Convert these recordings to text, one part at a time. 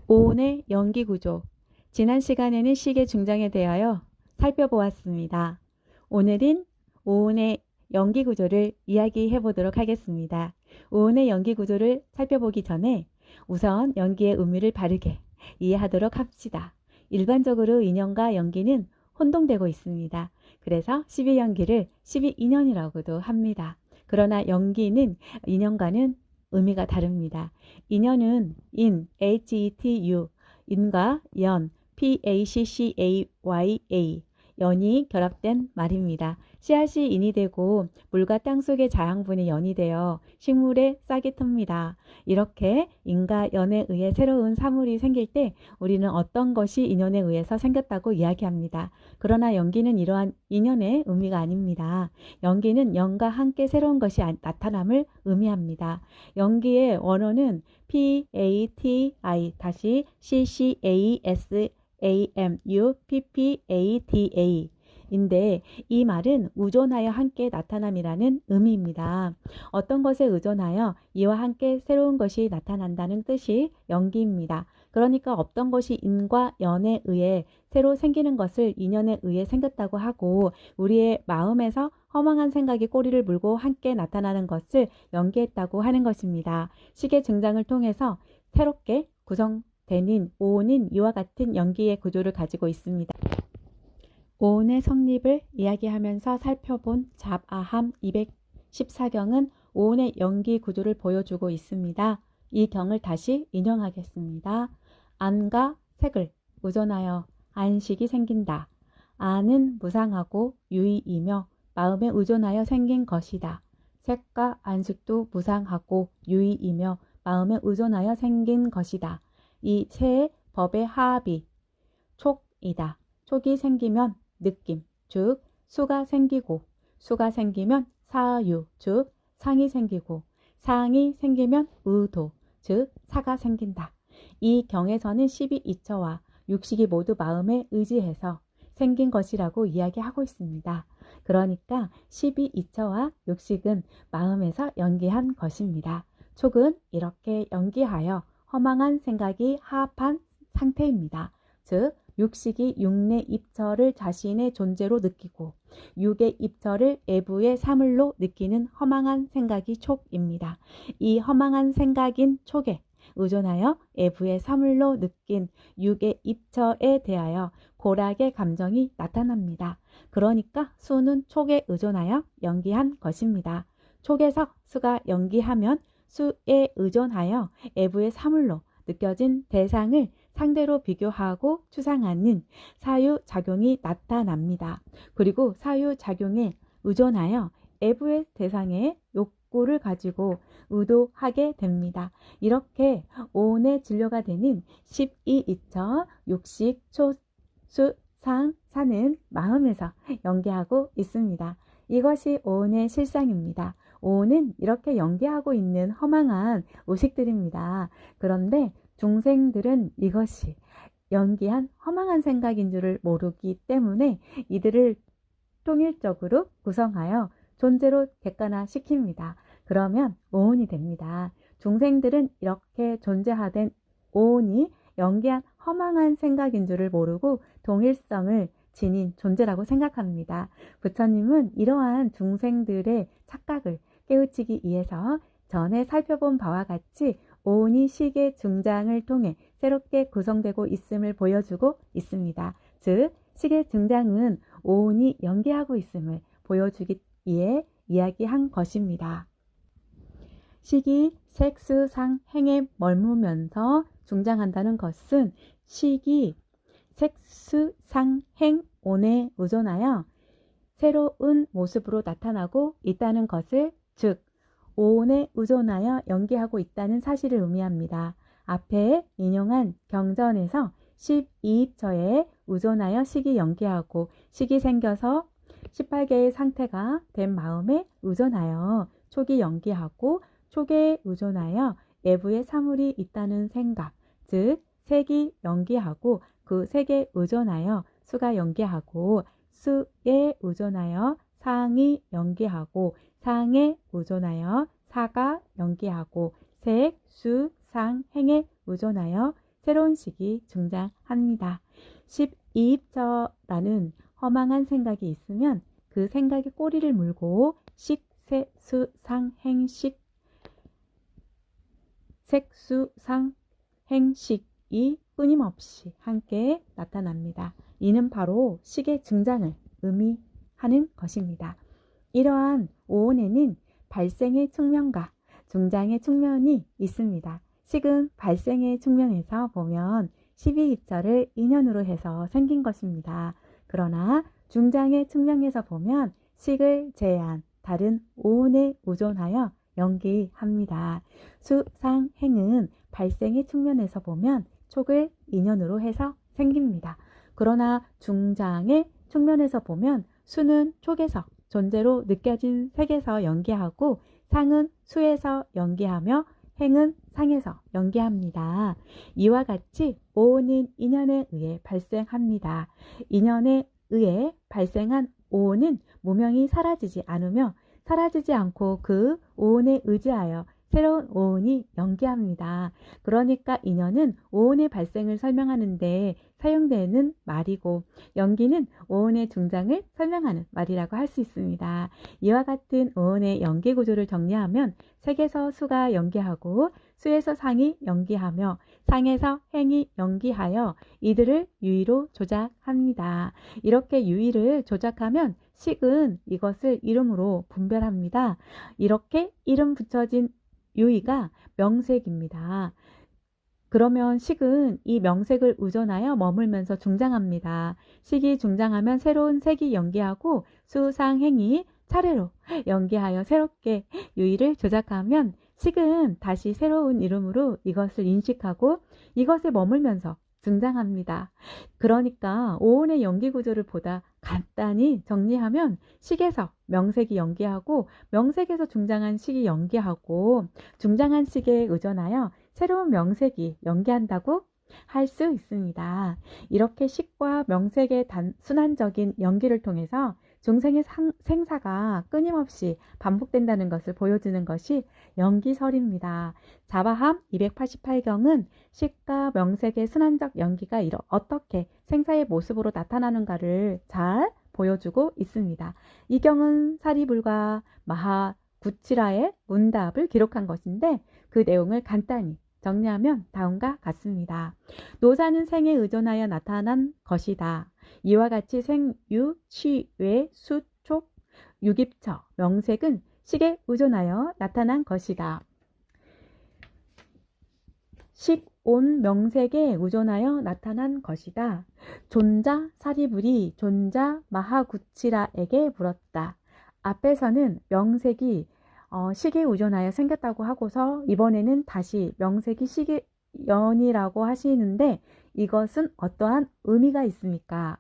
오온의 연기구조. 지난 시간에는 식의 중장에 대하여 살펴보았습니다. 오늘은 오온의 연기구조를 이야기해 보도록 하겠습니다. 오온의 연기구조를 살펴보기 전에 우선 연기의 의미를 바르게 이해하도록 합시다. 일반적으로 인연과 연기는 혼동되고 있습니다. 그래서 12연기를 12인연이라고도 합니다. 그러나 연기는 인연과는 의미가 다릅니다. 인연은 in, hetu, 인과 연, paccaya, 연이 결합된 말입니다. 씨앗이 인이 되고 물과 땅 속의 자양분이 연이 되어 식물에 싹이 틉니다. 이렇게 인과 연에 의해 새로운 사물이 생길 때 우리는 어떤 것이 인연에 의해서 생겼다고 이야기합니다. 그러나 연기는 이러한 인연의 의미가 아닙니다. 연기는 연과 함께 새로운 것이 나타남을 의미합니다. 연기의 원어는 pati, 다시 ccasamu, 인데 이 말은 의존하여 함께 나타남이라는 의미입니다. 어떤 것에 의존하여 이와 함께 새로운 것이 나타난다는 뜻이 연기입니다. 그러니까 어떤 것이 인과 연에 의해 새로 생기는 것을 인연에 의해 생겼다고 하고, 우리의 마음에서 허망한 생각이 꼬리를 물고 함께 나타나는 것을 연기했다고 하는 것입니다. 식의 증장을 통해서 새롭게 구성되는 오온은 이와 같은 연기의 구조를 가지고 있습니다. 오온의 성립을 이야기하면서 살펴본 잡아함 214경은 오온의 연기 구조를 보여주고 있습니다. 이 경을 다시 인용하겠습니다. 안과 색을 의존하여 안식이 생긴다. 안은 무상하고 유의이며 마음에 의존하여 생긴 것이다. 색과 안식도 무상하고 유의이며 마음에 의존하여 생긴 것이다. 이 세 법의 합이 촉이다. 촉이 생기면 느낌, 즉 수가 생기고, 수가 생기면 사유, 즉 상이 생기고, 상이 생기면 의도, 즉 사가 생긴다. 이 경에서는 12이처와 육식이 모두 마음에 의지해서 생긴 것이라고 이야기하고 있습니다. 그러니까 12이처와 육식은 마음에서 연기한 것입니다. 촉은 이렇게 연기하여 허망한 생각이 하합한 상태입니다. 즉 육식이 육내 입처를 자신의 존재로 느끼고 육의 입처를 애부의 사물로 느끼는 허망한 생각이 촉입니다. 이 허망한 생각인 촉에 의존하여 애부의 사물로 느낀 육의 입처에 대하여 고락의 감정이 나타납니다. 그러니까 수는 촉에 의존하여 연기한 것입니다. 촉에서 수가 연기하면 수에 의존하여 애부의 사물로 느껴진 대상을 상대로 비교하고 추상하는 사유작용이 나타납니다. 그리고 사유작용에 의존하여 애부의 대상의 욕구를 가지고 의도하게 됩니다. 이렇게 오온의 진료가 되는 12이처, 육식, 초, 수, 상, 사는 마음에서 연기하고 있습니다. 이것이 오온의 실상입니다. 오온은 이렇게 연기하고 있는 허망한 의식들입니다. 그런데 중생들은 이것이 연기한 허망한 생각인 줄을 모르기 때문에 이들을 통일적으로 구성하여 존재로 객관화시킵니다. 그러면 오온이 됩니다. 중생들은 이렇게 존재하된 오온이 연기한 허망한 생각인 줄을 모르고 동일성을 지닌 존재라고 생각합니다. 부처님은 이러한 중생들의 착각을 깨우치기 위해서 전에 살펴본 바와 같이 오온이 식의 중장을 통해 새롭게 구성되고 있음을 보여주고 있습니다. 즉 식의 중장은 오온이 연기하고 있음을 보여주기 위해 이야기한 것입니다. 식이 색수상 행에 머무면서 중장한다는 것은 식이 색수상행 온에 의존하여 새로운 모습으로 나타나고 있다는 것을, 즉 오온에 의존하여 연기하고 있다는 사실을 의미합니다. 앞에 인용한 경전에서 12입처에 의존하여 식이 연기하고 식이 생겨서 18개의 상태가 된 마음에 의존하여 촉이 연기하고 촉에 의존하여 애부의 사물이 있다는 생각, 즉 색이 연기하고 그 색에 의존하여 수가 연기하고 수에 의존하여 상이 연기하고 상에 의존하여 사가 연기하고 색, 수, 상, 행에 의존하여 새로운 식이 등장합니다. 12입처라는 허망한 생각이 있으면 그 생각에 꼬리를 물고 식세수상행식 색수상행식이 끊임없이 함께 나타납니다. 이는 바로 식의 등장을 의미하는 것입니다. 이러한 오온에는 발생의 측면과 중장의 측면이 있습니다. 식은 발생의 측면에서 보면 12입절을 인연으로 해서 생긴 것입니다. 그러나 중장의 측면에서 보면 식을 제한 다른 오온에 의존하여 연기합니다. 수상행은 발생의 측면에서 보면 촉을 인연으로 해서 생깁니다. 그러나 중장의 측면에서 보면 수는 촉에서 존재로 느껴진 색에서 연기하고 상은 수에서 연기하며 행은 상에서 연기합니다. 이와 같이 오온은 인연에 의해 발생합니다. 인연에 의해 발생한 오온은 무명이 사라지지 않으며 사라지지 않고 그 오온에 의지하여 새로운 오온이 연기합니다. 그러니까 인연은 오온의 발생을 설명하는 데 사용되는 말이고 연기는 오온의 중장을 설명하는 말이라고 할 수 있습니다. 이와 같은 오온의 연기 구조를 정리하면 색에서 수가 연기하고 수에서 상이 연기하며 상에서 행이 연기하여 이들을 유의로 조작합니다. 이렇게 유의를 조작하면 식은 이것을 이름으로 분별합니다. 이렇게 이름 붙여진 유의가 명색입니다. 그러면 식은 이 명색을 의존하여 머물면서 중장합니다. 식이 중장하면 새로운 색이 연기하고 수상행이 차례로 연기하여 새롭게 유의를 조작하면 식은 다시 새로운 이름으로 이것을 인식하고 이것에 머물면서 등장합니다. 그러니까 오온의 연기 구조를 보다 간단히 정리하면 식에서 명색이 연기하고 명색에서 중장한 식이 연기하고 중장한 식에 의존하여 새로운 명색이 연기한다고 할 수 있습니다. 이렇게 식과 명색의 순환적인 연기를 통해서 중생의 생사가 끊임없이 반복된다는 것을 보여주는 것이 연기설입니다. 자바함 288경은 식과 명색의 순환적 연기가 어떻게 생사의 모습으로 나타나는가를 잘 보여주고 있습니다. 이 경은 사리불과 마하구치라의 문답을 기록한 것인데 그 내용을 간단히 정리하면 다음과 같습니다. 노사는 생에 의존하여 나타난 것이다. 이와 같이 생, 유, 취, 외, 수, 촉, 유깁처, 명색은 식에 의존하여 나타난 것이다. 식, 온, 명색에 의존하여 나타난 것이다. 존자 사리불이 존자 마하구치라에게 물었다. 앞에서는 명색이 식에 의존하여 생겼다고 하고서 이번에는 다시 명색이 식의 연이라고 하시는데 이것은 어떠한 의미가 있습니까?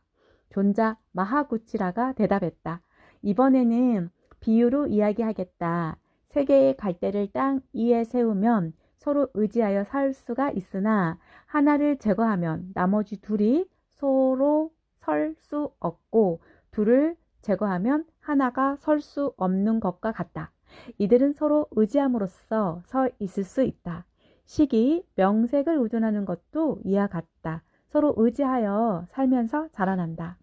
존자 마하구치라가 대답했다. 이번에는 비유로 이야기하겠다. 세 개의 갈대를 땅 위에 세우면 서로 의지하여 살 수가 있으나 하나를 제거하면 나머지 둘이 서로 설 수 없고 둘을 제거하면 하나가 설 수 없는 것과 같다. 이들은 서로 의지함으로써 서 있을 수 있다. 식이 명색을 의존하는 것도 이와 같다. 서로 의지하여 살면서 자라난다.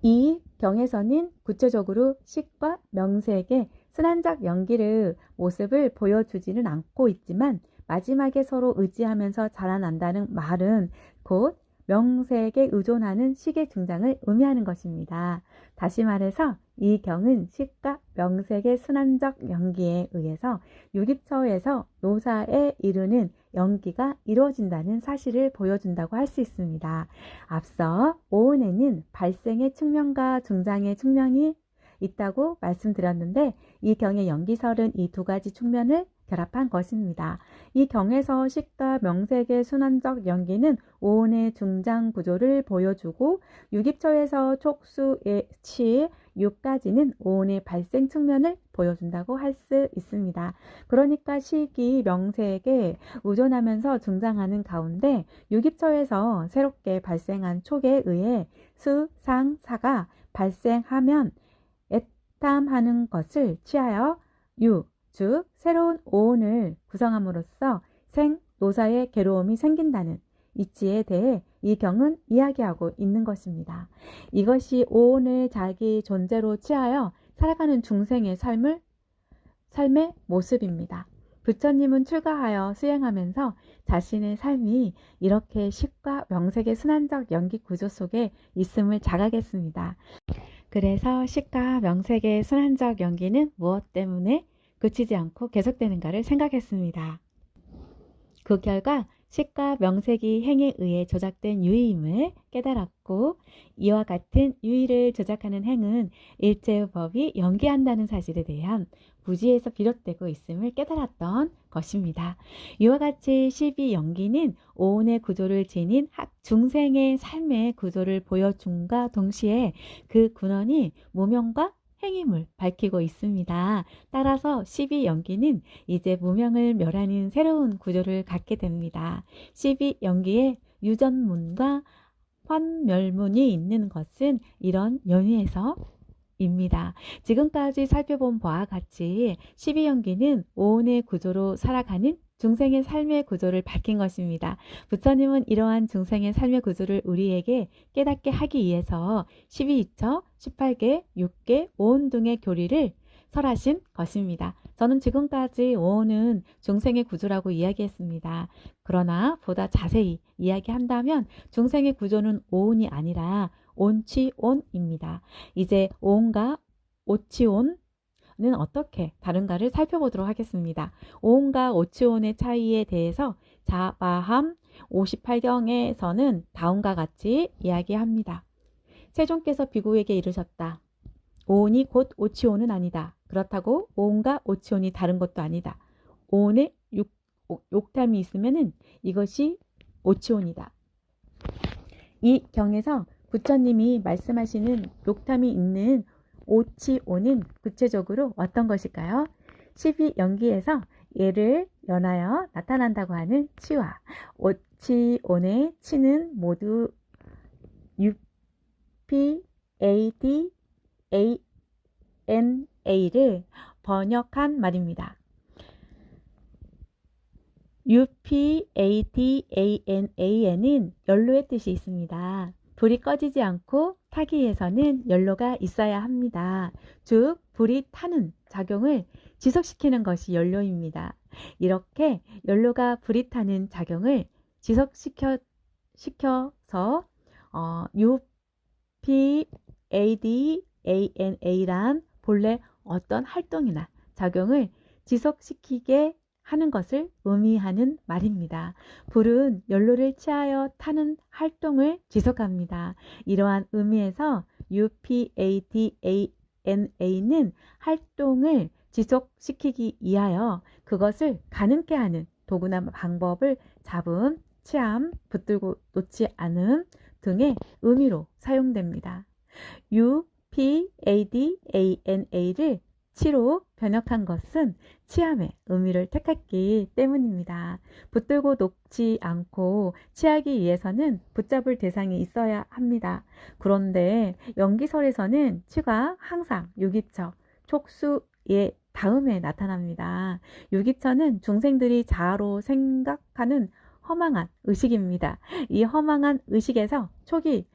이 경에서는 구체적으로 식과 명색의 순환적 연기를 모습을 보여주지는 않고 있지만 마지막에 서로 의지하면서 자라난다는 말은 곧 명색에 의존하는 식의 등장을 의미하는 것입니다. 다시 말해서 이 경은 식과 명색의 순환적 연기에 의해서 유깁처에서 노사에 이르는 연기가 이루어진다는 사실을 보여준다고 할 수 있습니다. 앞서 오온에는 발생의 측면과 중장의 측면이 있다고 말씀드렸는데 이 경의 연기설은 이 두 가지 측면을 결합한 것입니다. 이 경에서 식과 명색의 순환적 연기는 오온의 중장 구조를 보여주고 유깁처에서 촉수의 치, 유까지는 오온의 발생 측면을 보여준다고 할 수 있습니다. 그러니까 식이 명색에 의존하면서 등장하는 가운데 유깁처에서 새롭게 발생한 촉에 의해 수, 상, 사가 발생하면 애탐하는 것을 취하여 유, 즉 새로운 오온을 구성함으로써 생, 노사에 괴로움이 생긴다는 이치에 대해 이 경은 이야기하고 있는 것입니다. 이것이 오온을 자기 존재로 취하여 살아가는 중생의 삶의 모습입니다. 부처님은 출가하여 수행하면서 자신의 삶이 이렇게 식과 명색의 순환적 연기 구조 속에 있음을 자각했습니다. 그래서 식과 명색의 순환적 연기는 무엇 때문에 그치지 않고 계속되는가를 생각했습니다. 그 결과 식과 명색이 행에 의해 조작된 유의임을 깨달았고, 이와 같은 유의를 조작하는 행은 일체의 법이 연기한다는 사실에 대한 무지에서 비롯되고 있음을 깨달았던 것입니다. 이와 같이 12연기는 오온의 구조를 지닌 중생의 삶의 구조를 보여줌과 동시에 그 근원이 무명과 행임을 밝히고 있습니다. 따라서 12연기는 이제 무명을 멸하는 새로운 구조를 갖게 됩니다. 12연기에 유전문과 환멸문이 있는 것은 이런 연유에서 입니다. 지금까지 살펴본 바와 같이 12연기는 오온의 구조로 살아가는 중생의 삶의 구조를 밝힌 것입니다. 부처님은 이러한 중생의 삶의 구조를 우리에게 깨닫게 하기 위해서 12위처, 18개, 6개, 오온 등의 교리를 설하신 것입니다. 저는 지금까지 오온은 중생의 구조라고 이야기했습니다. 그러나 보다 자세히 이야기한다면 중생의 구조는 오온이 아니라 온치온입니다. 이제 오온과 오치온은 어떻게 다른가를 살펴보도록 하겠습니다. 오온과 오치온의 차이에 대해서 자바함 58경에서는 다음과 같이 이야기합니다. 세존께서 비구에게 이르셨다. 오온이 곧 오치온은 아니다. 그렇다고 오온과 오치온이 다른 것도 아니다. 오온에 욕탐이 있으면 이것이 오치온이다. 이 경에서 부처님이 말씀하시는 욕탐이 있는 오치온은 구체적으로 어떤 것일까요? 12연기에서 예를 연하여 나타난다고 하는 치와 오치온의 치는 모두 UPADANA를 번역한 말입니다. UPADANA에는 연로의 뜻이 있습니다. 불이 꺼지지 않고 타기 위해서는 연료가 있어야 합니다. 즉 불이 타는 작용을 지속시키는 것이 연료입니다. 이렇게 연료가 불이 타는 작용을 지속시켜서 UPADANA란 본래 어떤 활동이나 작용을 지속시키게 하는 것을 의미하는 말입니다. 불은 연료를 취하여 타는 활동을 지속합니다. 이러한 의미에서 UPADANA는 활동을 지속시키기 위하여 그것을 가능케 하는 도구나 방법을 잡음, 치암, 붙들고 놓지 않음 등의 의미로 사용됩니다. UPADANA를 치로 번역한 것은 치함의 의미를 택했기 때문입니다. 붙들고 놓지 않고 치하기 위해서는 붙잡을 대상이 있어야 합니다. 그런데 연기설에서는 치가 항상 유기처, 촉수의 다음에 나타납니다. 유기처는 중생들이 자아로 생각하는 허망한 의식입니다. 이 허망한 의식에서 촉이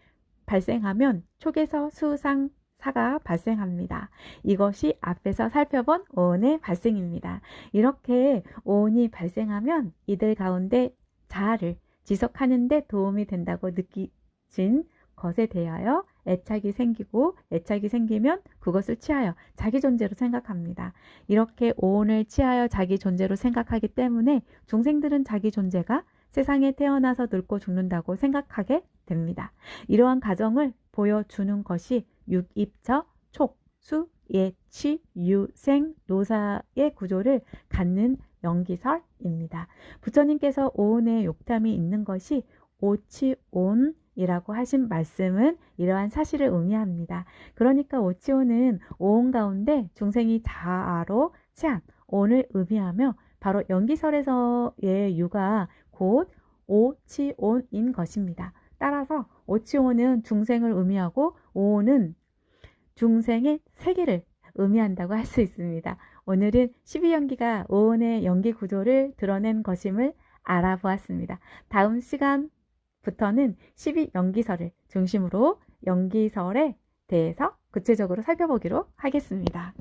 발생하면 촉에서 수상사가 발생합니다. 이것이 앞에서 살펴본 오온의 발생입니다. 이렇게 오온이 발생하면 이들 가운데 자아를 지속하는 데 도움이 된다고 느끼신 것에 대하여 애착이 생기고, 애착이 생기면 그것을 취하여 자기 존재로 생각합니다. 이렇게 오온을 취하여 자기 존재로 생각하기 때문에 중생들은 자기 존재가 세상에 태어나서 늙고 죽는다고 생각하게 됩니다. 이러한 가정을 보여주는 것이 육입처, 촉, 수, 예, 치, 유, 생, 노사의 구조를 갖는 연기설입니다. 부처님께서 오온의 욕탐이 있는 것이 오치온이라고 하신 말씀은 이러한 사실을 의미합니다. 그러니까 오치온은 오온 가운데 중생이 자아로 취한 온을 의미하며 바로 연기설에서의 유가 곧 오치온인 것입니다. 따라서 오치온은 중생을 의미하고 오온은 중생의 세계를 의미한다고 할 수 있습니다. 오늘은 12연기가 오온의 연기 구조를 드러낸 것임을 알아보았습니다. 다음 시간부터는 12연기설을 중심으로 연기설에 대해서 구체적으로 살펴보기로 하겠습니다.